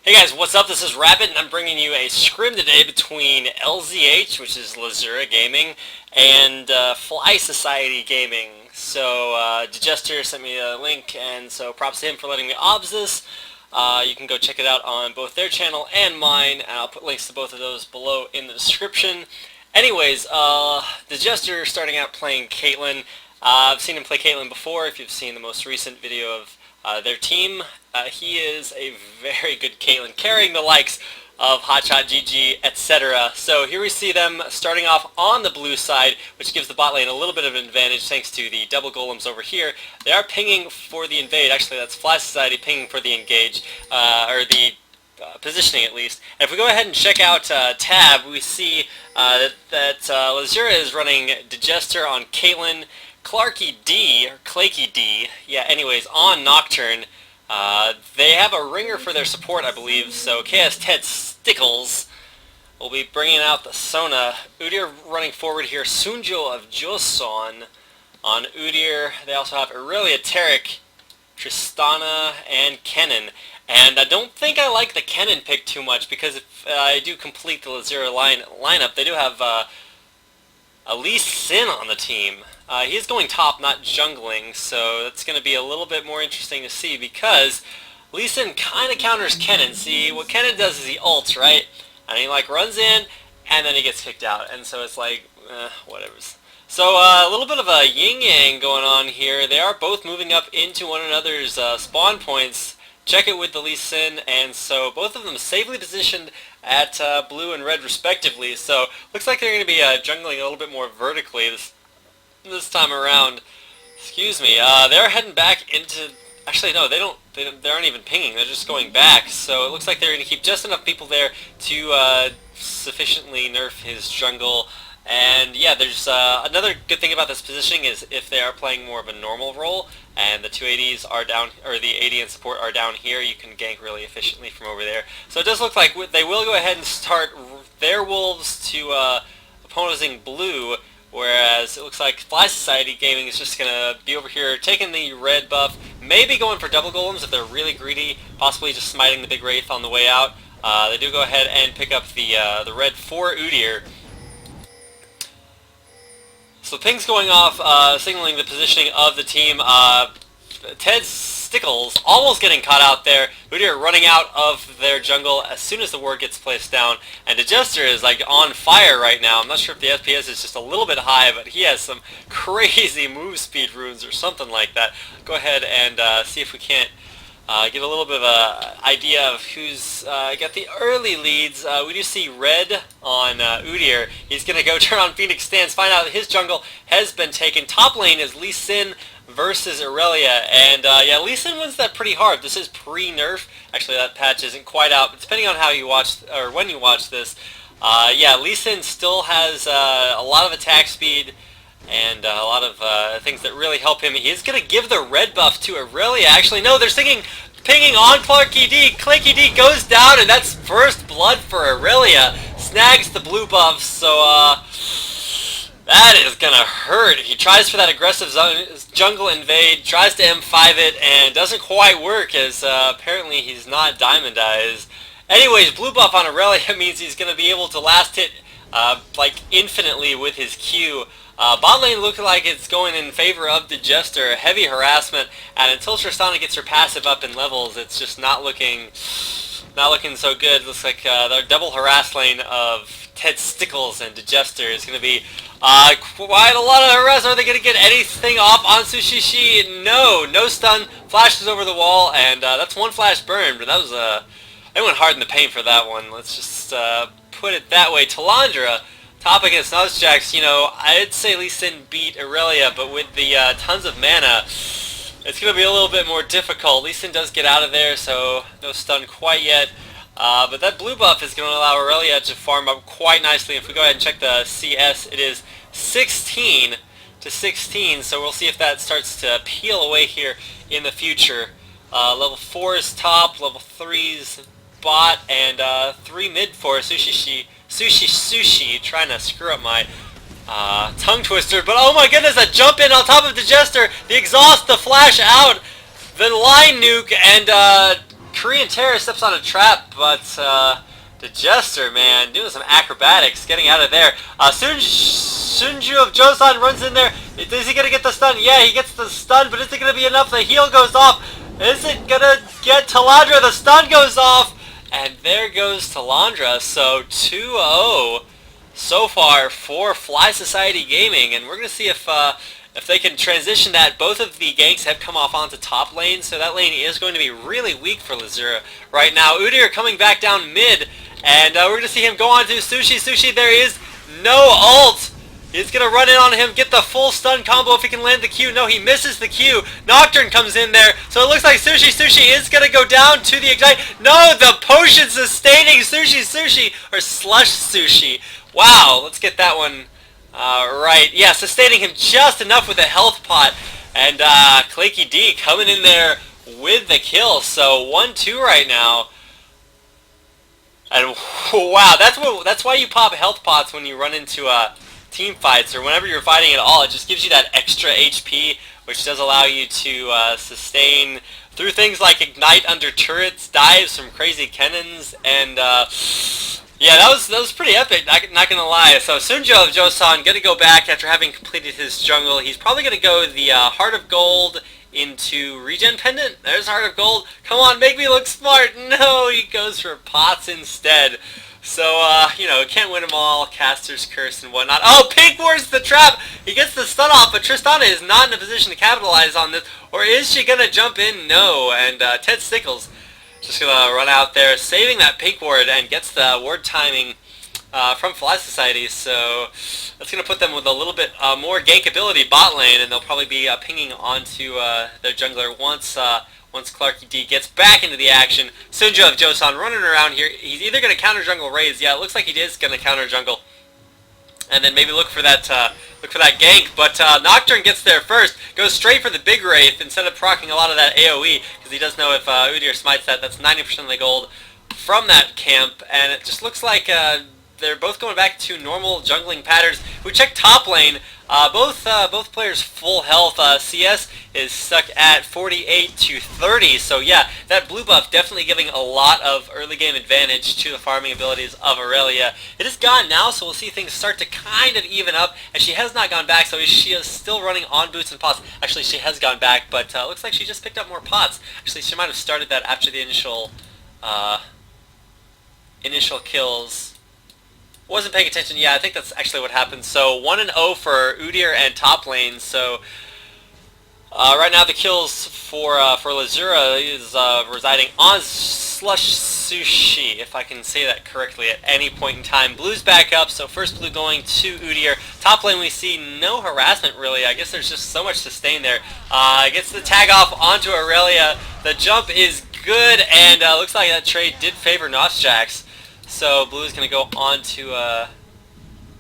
Hey guys, what's up? This is Rabbit, and I'm bringing you a scrim today between LzH, which is Lzuruha Gaming, and Fly Society Gaming. So, DeJester sent me a link, and so props to him for letting me obs this. You can go check it out on both their channel and mine, and I'll put links to both of those below in the description. Anyways, DeJester starting out playing Caitlyn. I've seen him play Caitlyn before, if you've seen the most recent video of their team. He is a very good Caitlyn, carrying the likes of Hotshot GG, etc. So here we see them starting off on the blue side, which gives the bot lane a little bit of an advantage thanks to the double golems over here. They are pinging for the invade. Actually, that's Fly Society pinging for the engage, or the positioning at least. And if we go ahead and check out tab, we see that Lzuruha is running DeJester on Caitlyn, Clakey Deeeeeeee, yeah, anyways, on Nocturne. They have a ringer for their support, I believe, so KS Ted Stickles will be bringing out the Sona. Udyr running forward here, Sunjo of Joseon on Udyr. They also have Irelia, Taric, Tristana, and Kennen. And I don't think I like the Kennen pick too much, because if I do complete the Lzuruha lineup, they do have LzH on the team. He is going top, not jungling, so that's going to be a little bit more interesting to see, because LzH kind of counters Kennen. See, what Kennen does is he ults, right? And he like runs in, and then he gets kicked out, and so it's like, whatever. So a little bit of a yin-yang going on here. They are both moving up into one another's spawn points. Check it with the LzH, and so both of them safely positioned at blue and red respectively. So looks like they're going to be jungling a little bit more vertically this time around. Excuse me. They're heading back into... Actually, no, they aren't even pinging. They're just going back. So it looks like they're going to keep just enough people there to sufficiently nerf his jungle. And yeah, there's another good thing about this positioning is if they are playing more of a normal role and the two ADs are down, or the AD and support are down here, you can gank really efficiently from over there. So it does look like they will go ahead and start their wolves to opposing blue, whereas it looks like Fly Society Gaming is just going to be over here taking the red buff, maybe going for double golems if they're really greedy, possibly just smiting the big wraith on the way out. They do go ahead and pick up the red for Udyr. So pings going off, signaling the positioning of the team. Ted Stickles almost getting caught out there. Udyr running out of their jungle as soon as the ward gets placed down. And DeJester is like on fire right now. I'm not sure if the FPS is just a little bit high, but he has some crazy move speed runes or something like that. Go ahead and see if we can't get a little bit of an idea of who's got the early leads. We do see red on Udyr. He's going to go turn on Phoenix Stance, find out that his jungle has been taken. Top lane is LzH versus Irelia, and yeah, LzH wins that pretty hard. This is pre-nerf. Actually, that patch isn't quite out, but depending on how you watch, or when you watch this, yeah, LzH still has a lot of attack speed and a lot of things that really help him. He's going to give the red buff to Irelia. Actually, no, they're pinging on Clakey Deeeeeeee. Clakey Deeeeeeee goes down, and that's first blood for Irelia. Snags the blue buff, so that is going to hurt. He tries for that aggressive jungle invade, tries to M5 it, and doesn't quite work, as apparently he's not diamondized. Anyways, blue buff on Irelia means he's going to be able to last hit like infinitely with his Q. Bot lane looking like it's going in favor of DeJester. Heavy harassment, and until Tristana gets her passive up in levels, it's just not looking so good. Looks like the double harass lane of Ted Stickles and DeJester is going to be quite a lot of harass. Are they going to get anything off on SlushSuShi? No stun. Flashes over the wall, and that's one flash burn, but that was they went hard in the paint for that one. Let's just put it that way. Telandra, top against nosJax, you know, I'd say LzH beat Irelia, but with the tons of mana, it's going to be a little bit more difficult. LzH does get out of there, so no stun quite yet. But that blue buff is going to allow Irelia to farm up quite nicely. If we go ahead and check the CS, it is 16 to 16, so we'll see if that starts to peel away here in the future. Level 4 is top, level 3 is bot, and 3 mid for SlushSuShi, trying to screw up my tongue twister, but oh my goodness, a jump in on top of DeJester, the exhaust, the flash out, the line nuke, and TheKoreanTerror steps on a trap, but DeJester, man, doing some acrobatics, getting out of there. Sunjo of Joseon runs in there. Is he going to get the stun? Yeah, he gets the stun, but is it going to be enough? The heal goes off. Is it going to get Telandra? The stun goes off. And there goes Telandra. So 2-0 so far for Fly Society Gaming. And we're going to see if they can transition that. Both of the ganks have come off onto top lane, so that lane is going to be really weak for Lzuruha right now. Udyr coming back down mid, and we're going to see him go on to SlushSuShi. SlushSuShi, there is no ult. He's going to run in on him, get the full stun combo if he can land the Q. No, he misses the Q. Nocturne comes in there, so it looks like SlushSuShi is going to go down to the Ignite. No, the potion sustaining SlushSuShi, or SlushSuShi. Wow, let's get that one right. Yeah, sustaining him just enough with a health pot. And Clakey Deeeeeeee coming in there with the kill. So 1-2 right now. And wow, that's why you pop health pots when you run into team fights or whenever you're fighting at all. It just gives you that extra HP, which does allow you to sustain through things like Ignite under turrets, dives from crazy Kennens, and yeah, that was pretty epic, not gonna lie. So Sunjo of Joseon gonna go back after having completed his jungle. He's probably gonna go the Heart of Gold into Regen Pendant. There's Heart of Gold. Come on, make me look smart. No, he goes for pots instead. So, you know, can't win them all. Caster's Curse and whatnot. Oh, Pink Ward's the trap! He gets the stun off, but Tristana is not in a position to capitalize on this. Or is she gonna jump in? No. And Ted Stickles just gonna run out there, saving that Pink Ward, and gets the ward timing from Fly Society. So that's gonna put them with a little bit more gank ability bot lane, and they'll probably be pinging onto their jungler once Clakey Deeeeeeee gets back into the action. Sunjo of Joseon running around here. He's either gonna counter jungle Raze. Yeah, it looks like he is gonna counter jungle, and then maybe look for that gank. But Nocturne gets there first, goes straight for the big Wraith instead of proccing a lot of that AoE, because he does know if Udyr smites that, that's 90% of the gold from that camp. And it just looks like they're both going back to normal jungling patterns. We check top lane. Both players full health. CS is stuck at 48 to 30. So yeah, that blue buff definitely giving a lot of early game advantage to the farming abilities of Irelia. It is gone now, so we'll see things start to kind of even up. And she has not gone back, so she is still running on boots and pots. Actually, she has gone back, but looks like she just picked up more pots. Actually, she might have started that after the initial kills. Wasn't paying attention. Yeah, I think that's actually what happened. So 1-0 for Udyr and top lane. So right now the kills for Lzuruha is residing on SlushSuShi, if I can say that correctly at any point in time. Blue's back up, so first blue going to Udyr. Top lane we see no harassment really. I guess there's just so much sustain there. Gets the tag off onto Irelia. The jump is good, and looks like that trade did favor nosJax. So blue is going to go on to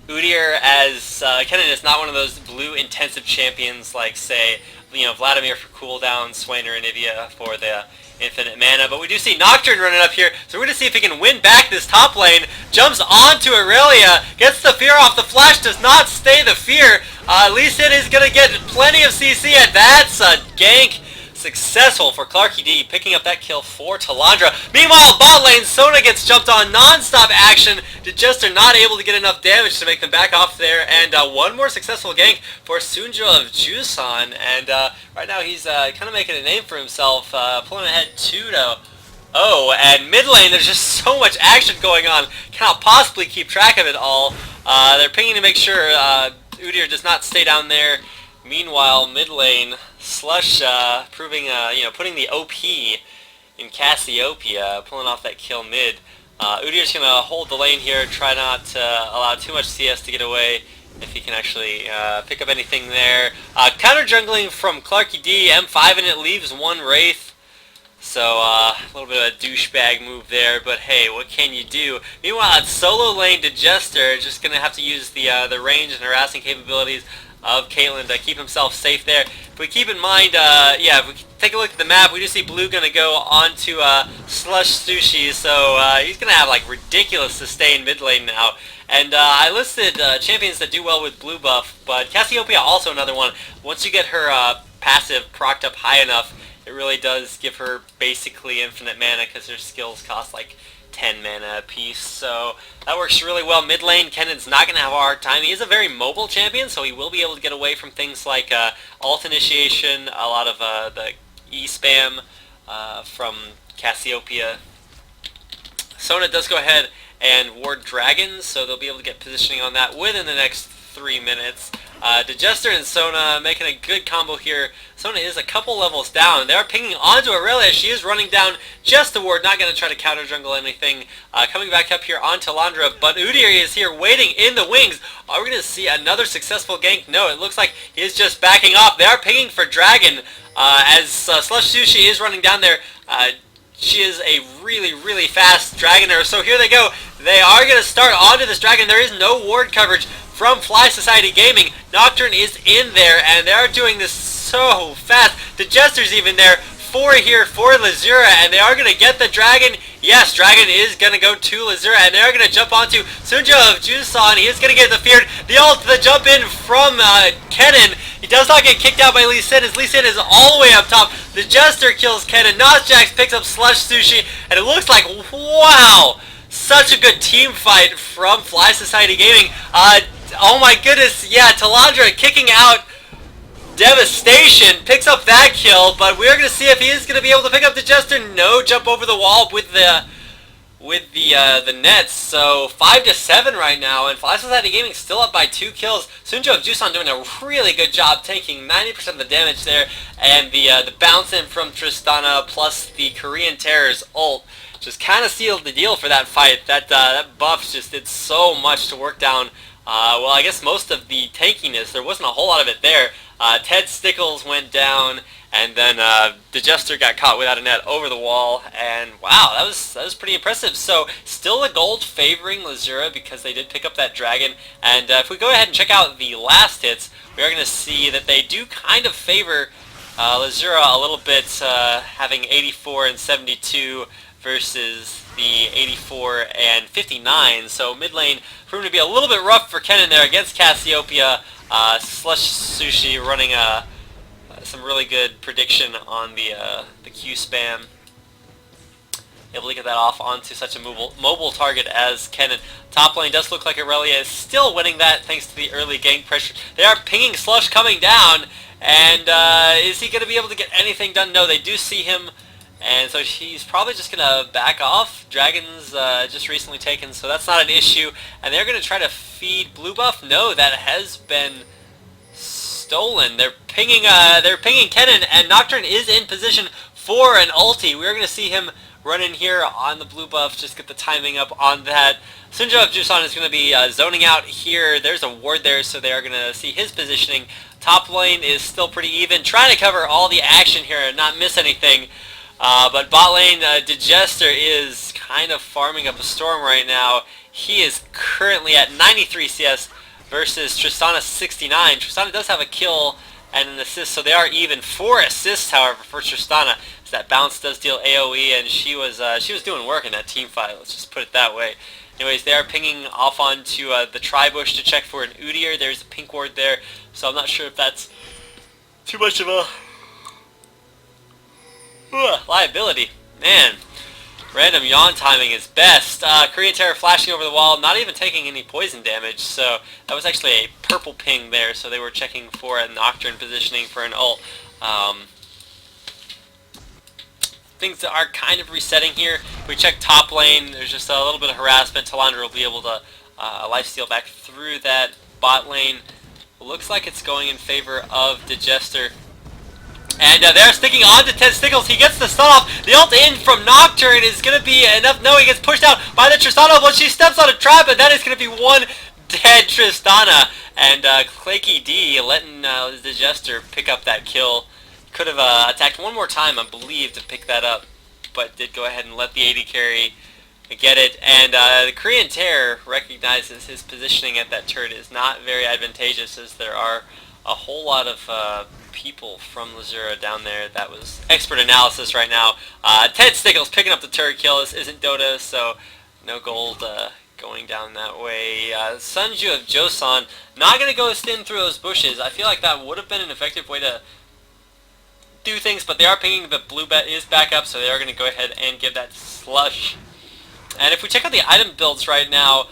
Udyr, as Kennen is not one of those blue intensive champions like, say, you know, Vladimir for cooldown, Swainer and Ivia for the infinite mana. But we do see Nocturne running up here, so we're going to see if he can win back this top lane. Jumps onto Irelia, gets the fear off. The flash does not stay the fear. At least it is going to get plenty of CC, and that's a gank. Successful for Clakey Deeeeeeee, picking up that kill for Telandra. Meanwhile, bot lane, Sona gets jumped on, non-stop action. DeJester not able to get enough damage to make them back off there, and one more successful gank for Sunjo of Joseon. And right now he's kind of making a name for himself, pulling ahead 2-0. And mid lane, there's just so much action going on, cannot possibly keep track of it all. They're pinging to make sure Udyr does not stay down there. Meanwhile, mid lane, Slush proving, you know, putting the OP in Cassiopeia, pulling off that kill mid. Udyr's going to hold the lane here, try not to allow too much CS to get away if he can actually pick up anything there. Counter jungling from Clakey Deeeeeeee, M5 and it leaves one Wraith. So a little bit of a douchebag move there, but hey, what can you do? Meanwhile, at solo lane, DeJester just going to have to use the range and harassing capabilities of Caitlyn to keep himself safe there. If we keep in mind, yeah, if we take a look at the map, we do see blue going to go on to SlushSuShi, so he's going to have like ridiculous sustain mid lane now. And I listed champions that do well with blue buff, but Cassiopeia also another one. Once you get her passive procced up high enough, it it really does give her basically infinite mana because her skills cost like 10 mana apiece, so that works really well. Mid lane, Kennen's not going to have a hard time. He is a very mobile champion, so he will be able to get away from things like ult initiation, a lot of the E-spam from Cassiopeia. Sona does go ahead and ward dragons, so they'll be able to get positioning on that within the next 3 minutes. DeJester and Sona making a good combo here. Sona is a couple levels down. They are pinging onto Irelia. She is running down just the ward, not going to try to counter jungle anything. Coming back up here on Telandra, but Udyr is here waiting in the wings. Are we going to see another successful gank? No, it looks like he is just backing off. They are pinging for dragon as SlushSuShi is running down there. She is a really, really fast dragoner, so here they go. They are going to start onto this dragon. There is no ward coverage from Fly Society Gaming. Nocturne is in there, and they are doing this so fast. DeJester's even there. 4 here for Lzruha, and they are going to get the dragon. Yes, dragon is going to go to Lzruha, and they are going to jump onto Sunjo of Joseon. He is going to get the feared. The ult, the jump in from Kennen. He does not get kicked out by Lee Sin, as Lee Sin is all the way up top. DeJester kills Kennen. nosJax picks up SlushSuShi, and it looks like, wow, such a good team fight from Fly Society Gaming. Oh my goodness, yeah, Telandra kicking out Devastation, picks up that kill, but we're going to see if he is going to be able to pick up DeJester. No, jump over the wall with the nets. So 5-7 right now, and Fly Society Gaming still up by 2 kills. Sunjo of Joseon doing a really good job taking 90% of the damage there, and the bounce in from Tristana plus the KoreanTerror's ult just kind of sealed the deal for that fight. That buff just did so much to work down. Well, I guess most of the tankiness. There wasn't a whole lot of it there. Ted Stickles went down, and then DeJester got caught without a net over the wall, and wow, that was pretty impressive. So still the gold favoring Lzuruha because they did pick up that dragon, and if we go ahead and check out the last hits, we are going to see that they do kind of favor Lzuruha a little bit, having 84 and 72 versus the 84 and 59, so mid lane proving to be a little bit rough for Kennen there against Cassiopeia. SlushSuShi running some really good prediction on the Q spam. Able to get that off onto such a mobile target as Kennen. Top lane does look like Irelia is still winning that thanks to the early gank pressure. They are pinging Slush coming down, and is he going to be able to get anything done? No, they do see him, and so he's probably just going to back off. Dragon's just recently taken, so that's not an issue. And they're going to try to feed blue buff. No, that has been stolen. They're pinging Kennen, and Nocturne is in position for an ulti. We're going to see him run in here on the blue buff, just get the timing up on that. Sunjo of Joseon is going to be zoning out here. There's a ward there, so they are going to see his positioning. Top lane is still pretty even, trying to cover all the action here and not miss anything. But bot lane, DeJester is kind of farming up a storm right now. He is currently at 93 CS versus Tristana 69. Tristana does have a kill and an assist, so they are even. 4 assists, however, for Tristana. So that bounce does deal AoE, and she was doing work in that team fight. Let's just put it that way. Anyways, they are pinging off onto the tri-bush to check for an Udyr. There's a pink ward there, so I'm not sure if that's too much of a liability. Man, random yawn timing is best. KoreanTerror flashing over the wall, not even taking any poison damage, so that was actually a purple ping there, so they were checking for a Nocturne positioning for an ult. Things that are kind of resetting here. If we check top lane, there's just a little bit of harassment. Telandra will be able to lifesteal back through that. Bot lane looks like it's going in favor of DeJester. And they're sticking on to Ted Stickles. He gets the stun off. The ult in from Nocturne is going to be enough. No, he gets pushed out by the Tristana, but she steps on a trap, and that is going to be one dead Tristana. And Clakey Deeeeeeee letting DeJester pick up that kill. Could have attacked one more time, I believe, to pick that up, but did go ahead and let the AD carry get it. And the KoreanTerror recognizes his positioning at that turret is not very advantageous, as there are a whole lot of people from Lzuruha down there. That was expert analysis right now. Ted Stickles picking up the turret kill. This isn't Dota, so no gold going down that way. Sunjo of Joseon not going to go in through those bushes. I feel like that would have been an effective way to do things, but they are pinging. The blue bet is back up, so they are going to go ahead and give that slush. And if we check out the item builds right now,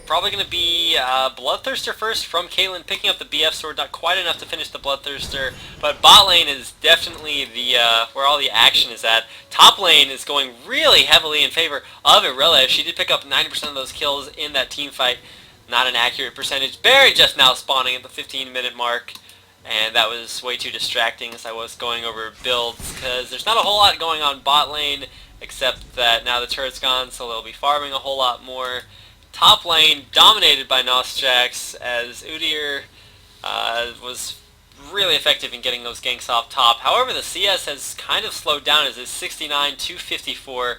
probably going to be Bloodthirster first from Caitlyn, picking up the BF sword, not quite enough to finish the Bloodthirster, but bot lane is definitely the where all the action is at. Top lane is going really heavily in favor of Irelia. She did pick up 90% of those kills in that team fight. Not an accurate percentage. Barry just now spawning at the 15-minute mark, and that was way too distracting as I was going over builds, because there's not a whole lot going on bot lane, except that now the turret's gone, so they'll be farming a whole lot more. Top lane dominated by nosJax, as Udyr was really effective in getting those ganks off top. However, the CS has kind of slowed down as it's 69 to 54.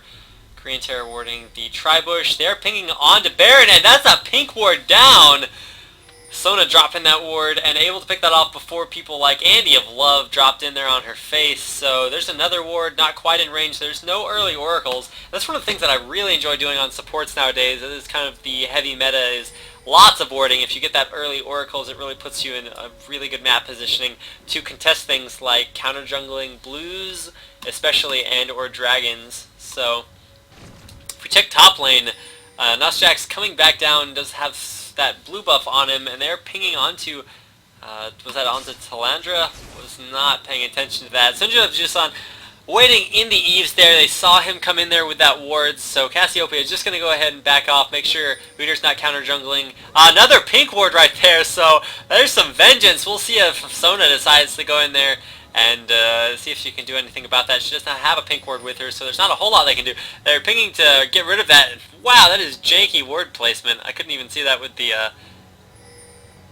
KoreanTerror warding the Tribush. They're pinging onto Baron, and that's a pink ward down. Sona dropping that ward and able to pick that off before people like AndyofLove dropped in there on her face. So there's another ward, not quite in range. There's no early oracles. That's one of the things that I really enjoy doing on supports nowadays. It is kind of the heavy meta is lots of warding. If you get that early oracles, it really puts you in a really good map positioning to contest things like counter jungling blues, especially, and or dragons. So if we check top lane, nosJax coming back down does have that blue buff on him, and they're pinging onto, was that onto Telandra? Was not paying attention to that. Sunjo of Joseon waiting in the eaves there. They saw him come in there with that ward, so Cassiopeia is just going to go ahead and back off, make sure Udyr's not counter jungling. Another pink ward right there, so there's some vengeance. We'll see if Sona decides to go in there and see if she can do anything about that. She does not have a pink ward with her, so there's not a whole lot they can do. They're pinging to get rid of that. Wow, that is janky ward placement. I couldn't even see that with the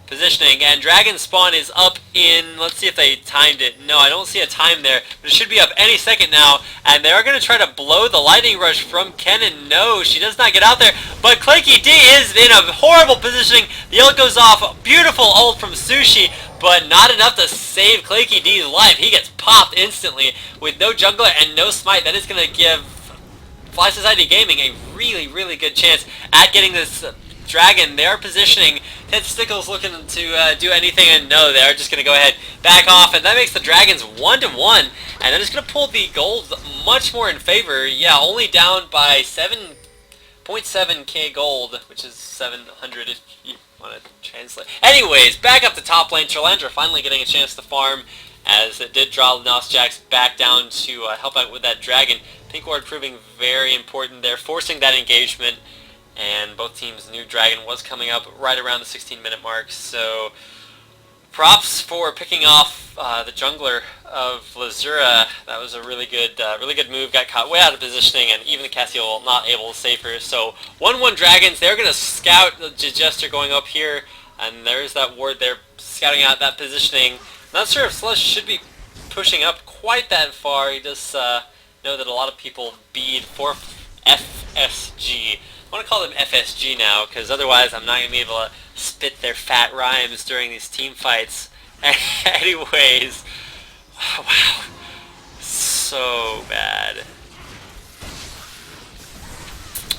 positioning. And Dragon Spawn is up in, let's see if they timed it. No, I don't see a time there, but it should be up any second now. And they're going to try to blow the lightning rush from Kennen. No, she does not get out there, but Clakey D is in a horrible positioning. The ult goes off. Beautiful ult from Sushi, but not enough to save Clakey D's life. He gets popped instantly with no jungler and no smite. That is going to give Fly Society Gaming a really, really good chance at getting this dragon. They are positioning. Ted Stickles looking to do anything, and no, they're just going to go ahead, back off, and that makes the dragons 1-1, and that is going to pull the gold much more in favor. Yeah, only down by 7.7k gold, which is 700 if you want to translate. Anyways, back up the top lane. Telandra finally getting a chance to farm, as it did draw nosJax back down to help out with that dragon. Pink ward proving very important there, forcing that engagement, and both teams' new dragon was coming up right around the 16-minute mark. So props for picking off the jungler of Lzura. That was a really good move. Got caught way out of positioning, and even the Cassio not able to save her. So 1-1 dragons. They're going to scout the DeJester going up here, and there's that ward there scouting out that positioning. Not sure if Slush should be pushing up quite that far. He does know that a lot of people bead for FSG. I want to call them FSG now, because otherwise I'm not going to be able to spit their fat rhymes during these team fights. Anyways, wow, so bad.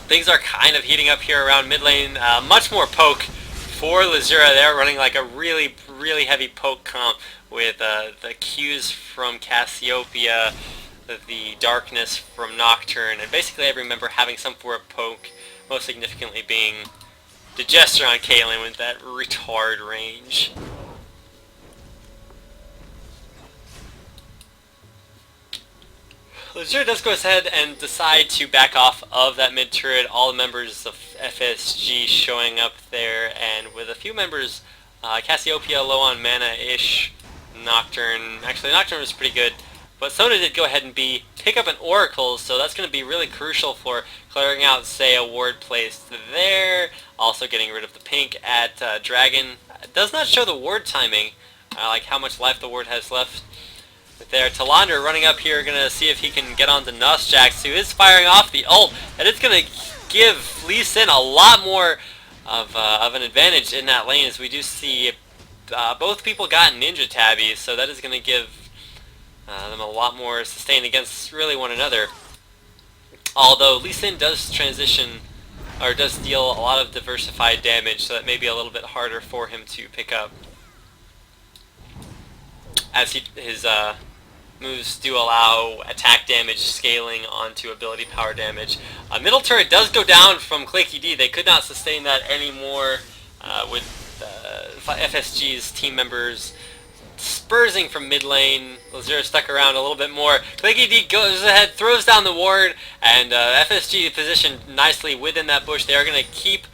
Things are kind of heating up here around mid lane. Much more poke for Lzura. They're running like a really, really heavy poke comp with the Qs from Cassiopeia, the darkness from Nocturne, and basically every member having some form of poke, most significantly being DeJester on Caitlyn with that retard range. Lzura does go ahead and decide to back off of that mid turret. All the members of FSG showing up there, and with a few members, Cassiopeia low on mana-ish, Nocturne. Actually, Nocturne was pretty good, but Sona did go ahead and pick up an Oracle, so that's going to be really crucial for clearing out, say, a ward placed there. Also getting rid of the pink at Dragon. It does not show the ward timing, like how much life the ward has left. But there, Telandra running up here, going to see if he can get onto nosJax, who is firing off the ult, and it's going to give Lee Sin a lot more of an advantage in that lane, as we do see both people got ninja tabbies, so that is going to give them a lot more sustain against really one another. Although Lee Sin does transition, or does deal a lot of diversified damage, so that may be a little bit harder for him to pick up. as his moves do allow attack damage scaling onto ability power damage. Middle turret does go down from Clakey D. They could not sustain that anymore with FSG's team members spursing from mid lane. Lzuru stuck around a little bit more. Clakey D goes ahead, throws down the ward, and FSG positioned nicely within that bush. They are going to keep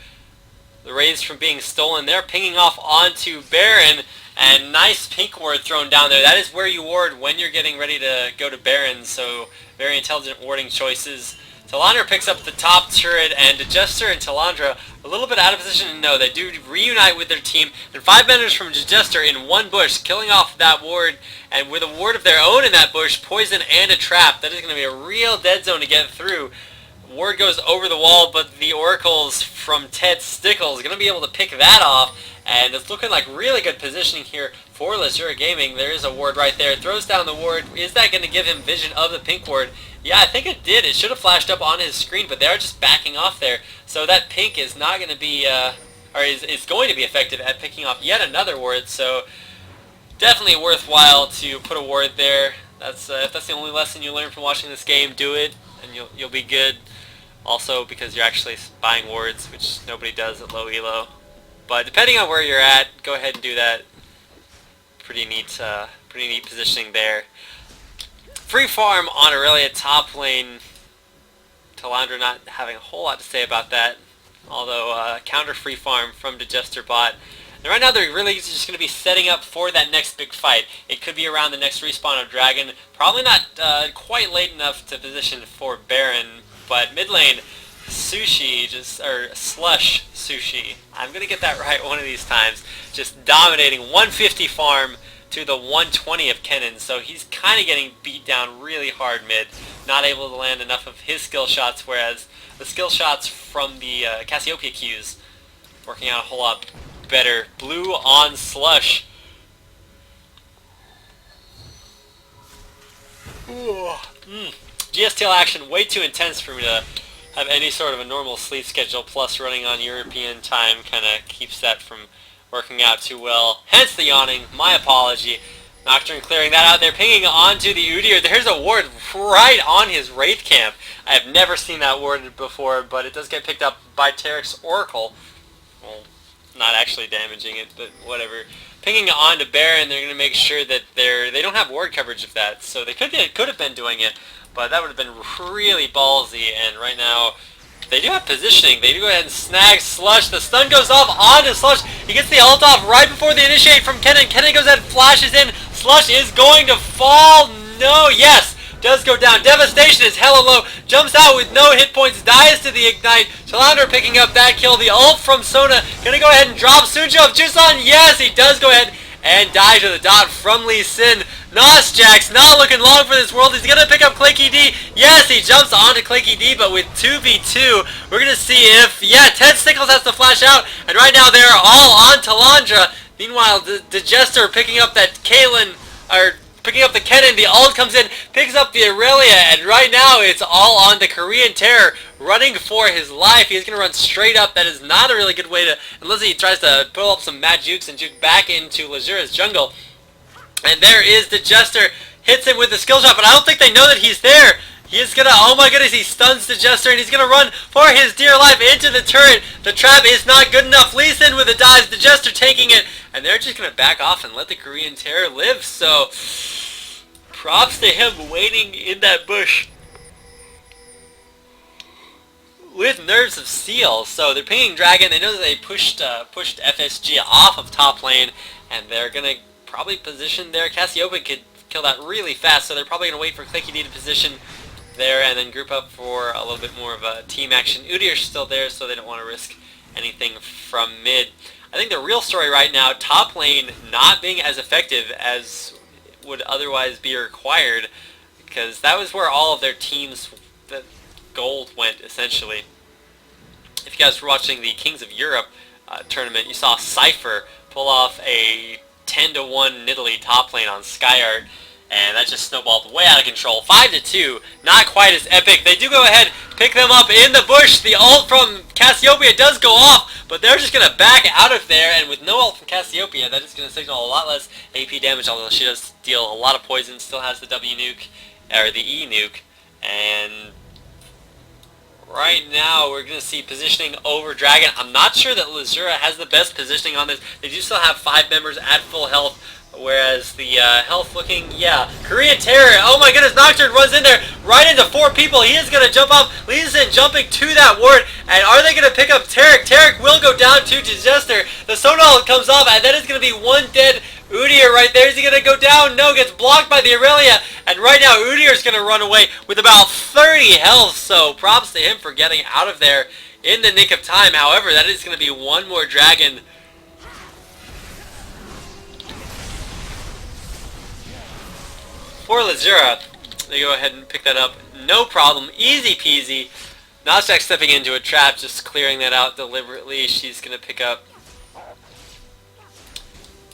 the raids from being stolen. They're pinging off onto Baron, and nice pink ward thrown down there. That is where you ward when you're getting ready to go to Baron, so very intelligent warding choices. Telandra picks up the top turret, and DeJester and Telandra a little bit out of position. No, they do reunite with their team, and 5 members from DeJester in one bush, killing off that ward, and with a ward of their own in that bush, poison and a trap. That is going to be a real dead zone to get through. Ward goes over the wall, but the oracles from Ted Stickles going to be able to pick that off, and it's looking like really good positioning here for Lzuruha Gaming. There is a ward right there. Throws down the ward. Is that going to give him vision of the pink ward? Yeah, I think it did. It should have flashed up on his screen, but they're just backing off there. So that pink is not going to be, or is going to be effective at picking off yet another ward. So definitely worthwhile to put a ward there. That's if that's the only lesson you learn from watching this game, do it, and you'll be good. Also, because you're actually buying wards, which nobody does at low elo. But depending on where you're at, go ahead and do that. Pretty neat positioning there. Free farm on Irelia top lane. Telandra not having a whole lot to say about that. Although counter free farm from DeJester bot. And right now they're really just going to be setting up for that next big fight. It could be around the next respawn of Dragon. Probably not quite late enough to position for Baron. But mid lane, SlushSuShi. I'm going to get that right one of these times. Just dominating 150 farm to the 120 of Kennen. So he's kind of getting beat down really hard mid. Not able to land enough of his skill shots, whereas the skill shots from the Cassiopeia Qs working out a whole lot better. Blue on Slush. GSTL action way too intense for me to have any sort of a normal sleep schedule, plus running on European time kind of keeps that from working out too well. Hence the yawning, my apology. Nocturne clearing that out there, pinging onto the Udyr. There's a ward right on his Wraith camp. I have never seen that warded before, but it does get picked up by Taric's Oracle. Well, not actually damaging it, but whatever. Pinging onto Baron, they're going to make sure that they don't have ward coverage of that, so they could have been doing it. But that would have been really ballsy, and right now, they do have positioning. They do go ahead and snag Slush. The stun goes off onto Slush. He gets the ult off right before the initiate from Kennen. Kennen goes ahead and flashes in. Slush is going to fall. No, yes, does go down. Devastation is hella low. Jumps out with no hit points. Dies to the ignite. Telandra picking up that kill. The ult from Sona. Gonna go ahead and drop Sunjo of Joseon. Yes, he does go ahead and die to the dot from Lee Sin. nosJax not looking long for this world. He's going to pick up Clakey D. Yes, he jumps onto Clakey D, but with 2v2, we're going to see if, yeah, Ted Stickles has to flash out. And right now they're all on Telandra. Meanwhile, DeJester picking up that Caitlyn, or picking up the Kennen. The ult comes in, picks up the Irelia, and right now it's all on TheKoreanTerror running for his life. He's going to run straight up. That is not a really good way to, unless he tries to pull up some mad jukes and juke back into Lzuruha's jungle. And there is DeJester, hits him with the skill shot, but I don't think they know that he's there. He is gonna, oh my goodness, he stuns DeJester, and he's gonna run for his dear life into the turret. The trap is not good enough. Lee Sin with the dives, DeJester taking it, and they're just gonna back off and let the TheKoreanTerror live. So, props to him waiting in that bush with nerves of steel. So they're pinging Dragon. They know that they pushed FSG off of top lane, and they're gonna probably position their Cassiopeia could kill that really fast, so they're probably going to wait for Clakey D to position there and then group up for a little bit more of a team action. Udyr's still there, so they don't want to risk anything from mid. I think the real story right now, top lane not being as effective as would otherwise be required, because that was where all of their teams' gold went, essentially. If you guys were watching the Kings of Europe tournament, you saw Cypher pull off a 10-1 Nidalee top lane on SkyArt, and that just snowballed way out of control. 5-2, not quite as epic. They do go ahead, pick them up in the bush. The ult from Cassiopeia does go off, but they're just going to back out of there, and with no ult from Cassiopeia, that is going to signal a lot less AP damage, although she does deal a lot of poison, still has the W nuke, or the E nuke, and right now we're going to see positioning over Dragon. I'm not sure that Lzurua has the best positioning on this. They do still have 5 members at full health, whereas the health looking, KoreanTerror, oh my goodness, Nocturne runs in there, right into 4 people. He is going to jump off, leads in, jumping to that ward, and are they going to pick up Taric? Taric will go down to DeJester. The Sona comes off, and that is going to be one dead Udyr right there. Is he going to go down? No, gets blocked by the Irelia, and right now Udyr is going to run away with about 30 health, so props to him for getting out of there in the nick of time. However, that is going to be one more dragon for Lzurua. They go ahead and pick that up. No problem. Easy peasy. nosJax stepping into a trap, just clearing that out deliberately. She's going to pick up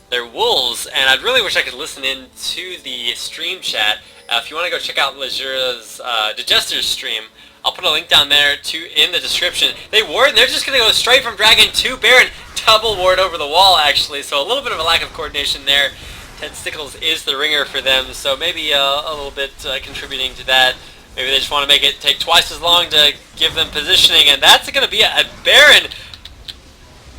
their wolves, and I'd really wish I could listen in to the stream chat. If you want to go check out Lzurua's DeJester's stream, I'll put a link down there in the description. They ward, and they're just going to go straight from Dragon to Baron. Double ward over the wall, actually, so a little bit of a lack of coordination there. Ted Stickles is the ringer for them, so maybe a little bit contributing to that. Maybe they just want to make it take twice as long to give them positioning, and that's going to be a Baron.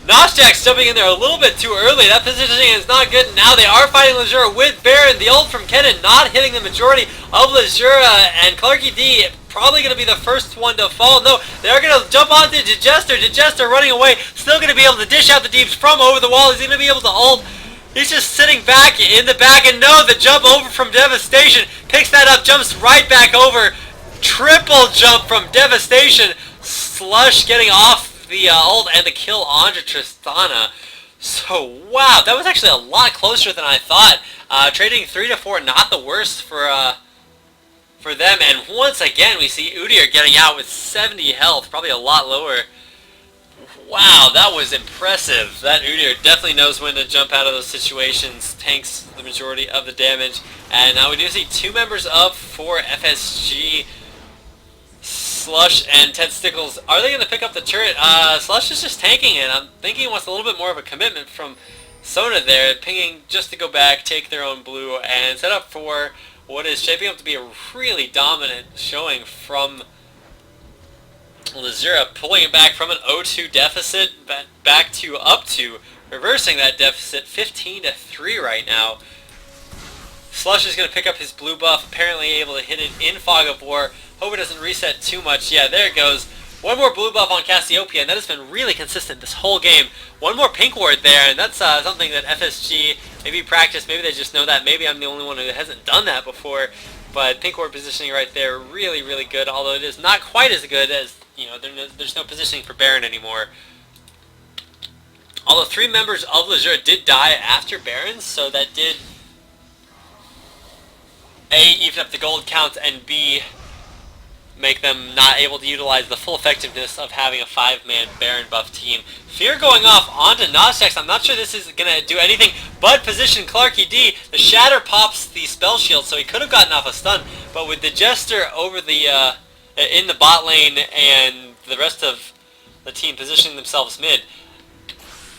nosJax jumping in there a little bit too early. That positioning is not good. Now they are fighting Lzurua with Baron. The ult from Kennen not hitting the majority of Lzurua, and Clakey Deeeeeeee probably going to be the first one to fall. No, they are going to jump onto DeJester. DeJester running away, still going to be able to dish out the deeps from over the wall. He's going to be able to ult. He's just sitting back in the back, and no, the jump over from Devastation. Picks that up, jumps right back over. Triple jump from Devastation. Slush getting off the ult and the kill onto Tristana. So, wow, that was actually a lot closer than I thought. Trading 3 to 4, not the worst for them. And once again, we see Udyr getting out with 70 health, probably a lot lower. Wow, that was impressive. That Udyr definitely knows when to jump out of those situations, tanks the majority of the damage. And now we do see 2 members up for FSG, Slush and Ted Stickles. Are they going to pick up the turret? Slush is just tanking it. I'm thinking he wants a little bit more of a commitment from Sona there, pinging just to go back, take their own blue, and set up for what is shaping up to be a really dominant showing from Lzurua, pulling it back from an 0-2 deficit back to up to, reversing that deficit 15 to 3 right now. Slush is going to pick up his blue buff, apparently able to hit it in Fog of War. Hope it doesn't reset too much. Yeah, there it goes. One more blue buff on Cassiopeia, and that has been really consistent this whole game. One more pink ward there, and that's something that FSG maybe practiced. Maybe they just know that. Maybe I'm the only one who hasn't done that before. But pink ward positioning right there, really, really good. Although it is not quite as good as, you know, there's no positioning for Baron anymore. Although 3 members of Lzurua did die after Baron, so that did A, even up the gold count, and B, make them not able to utilize the full effectiveness of having a 5-man Baron buff team. Fear going off onto nosJax. I'm not sure this is going to do anything but position Clakey Deeeeeeee. The Shatter pops the spell shield, so he could have gotten off a stun, but with the Jester over the in the bot lane and the rest of the team positioning themselves mid,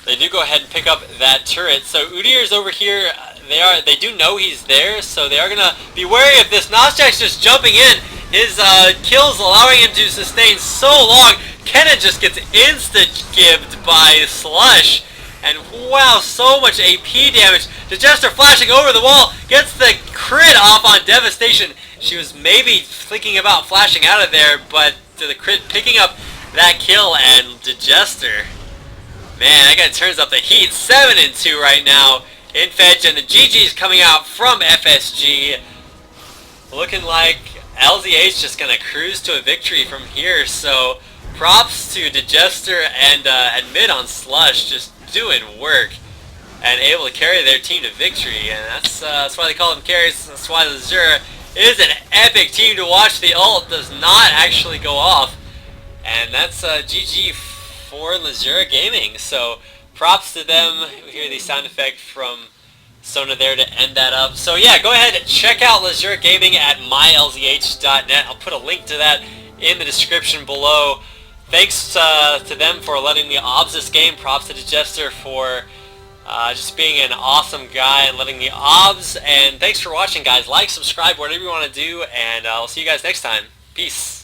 they do go ahead and pick up that turret. So Udyr is over here. They do know he's there, so they are going to be wary of this. nosJax just jumping in. His kills allowing him to sustain so long. Kennen just gets insta-gibbed by Slush. And wow, so much AP damage. DeJester flashing over the wall. Gets the crit off on Devastation. She was maybe thinking about flashing out of there, but the crit picking up that kill, and DeJester, man, that guy turns up the heat. 7-2 right now in Fetch, and the GG's coming out from FSG. Looking like LzH just going to cruise to a victory from here, so props to DeJester and mid on Slush, just doing work and able to carry their team to victory, and that's why they call them carries. That's why Lzurua is an epic team to watch. The ult does not actually go off, and that's GG for Lzurua Gaming, so props to them. We hear the sound effect from Sona there to end that up. So yeah, go ahead and check out Lzurua Gaming at mylzh.net. I'll put a link to that in the description below. Thanks to them for letting me obs this game. Props to DeJester for just being an awesome guy and letting me obs. And thanks for watching, guys. Like, subscribe, whatever you want to do, and I'll see you guys next time. Peace.